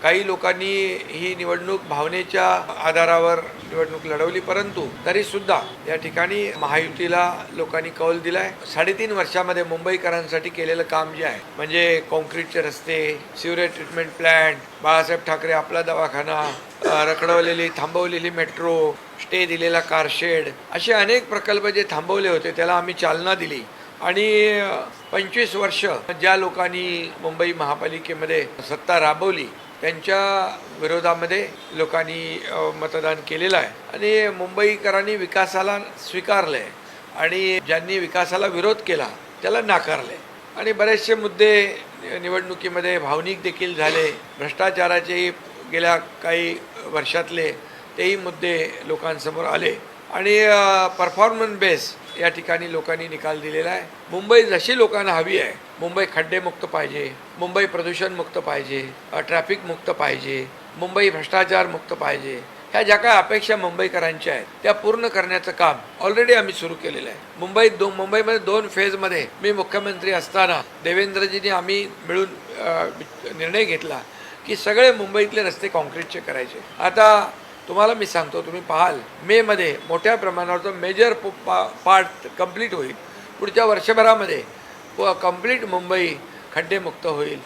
काही लोकांनी ही निवडणूक भावनेच्या आधारावर निवडणूक लढवली, परंतु तरी सुद्धा या ठिकाणी महायुतीला लोकांनी कौल दिलाय. 3.5 वर्षामध्ये मुंबईकरांसाठी केलेलं काम जे आहे म्हणजे कॉन्क्रीटचे रस्ते, sewerage treatment plant, Balasaheb Thackeray आपला दवाखाना, रखडवलेली थांबवलेली मेट्रो, स्टे दिलेला कारशेड, असे अनेक प्रकल्प जे थांबवले होते त्याला आम्ही चालना दिली. आणि 25 वर्ष ज्या लोकांनी मुंबई महापालिकेमध्ये सत्ता राबवली त्यांच्या विरोधामध्ये लोकांनी मतदान केलेलं आहे आणि मुंबईकरांनी विकासाला स्वीकारलं आहे आणि ज्यांनी विकासाला विरोध केला त्याला नाकारले. आणि बरेचसे मुद्दे निवडणुकीमध्ये भावनिक देखील झाले. भ्रष्टाचाराचे गेल्या काही वर्षातले तेही मुद्दे लोकांसमोर आले आणि परफॉर्मन्स बेस या ठिकाणी लोकांनी निकाल दिलेला आहे. मुंबई जशी लोकांना हवी आहे, मुंबई खड्डेमुक्त पाहिजे, मुंबई प्रदूषणमुक्त पाहिजे, ट्रॅफिक मुक्त पाहिजे, मुंबई भ्रष्टाचार मुक्त पाहिजे, ह्या ज्या काही अपेक्षा मुंबईकरांच्या आहेत त्या पूर्ण करण्याचं काम ऑलरेडी आम्ही सुरू केलेलं आहे. मुंबईमध्ये 2 फेजमध्ये मी मुख्यमंत्री असताना देवेंद्रजींनी आम्ही मिळून निर्णय घेतला की सगळे मुंबईतले रस्ते कॉन्क्रीटचे करायचे. आता तुम्हाला मी सांगतो, तुम्ही पाहाल मेमध्ये मोठ्या प्रमाणावर मेजर पार्ट कंप्लीट होईल. पुढच्या वर्षभरामध्ये कंप्लीट मुंबई खड्डेमुक्त होईल.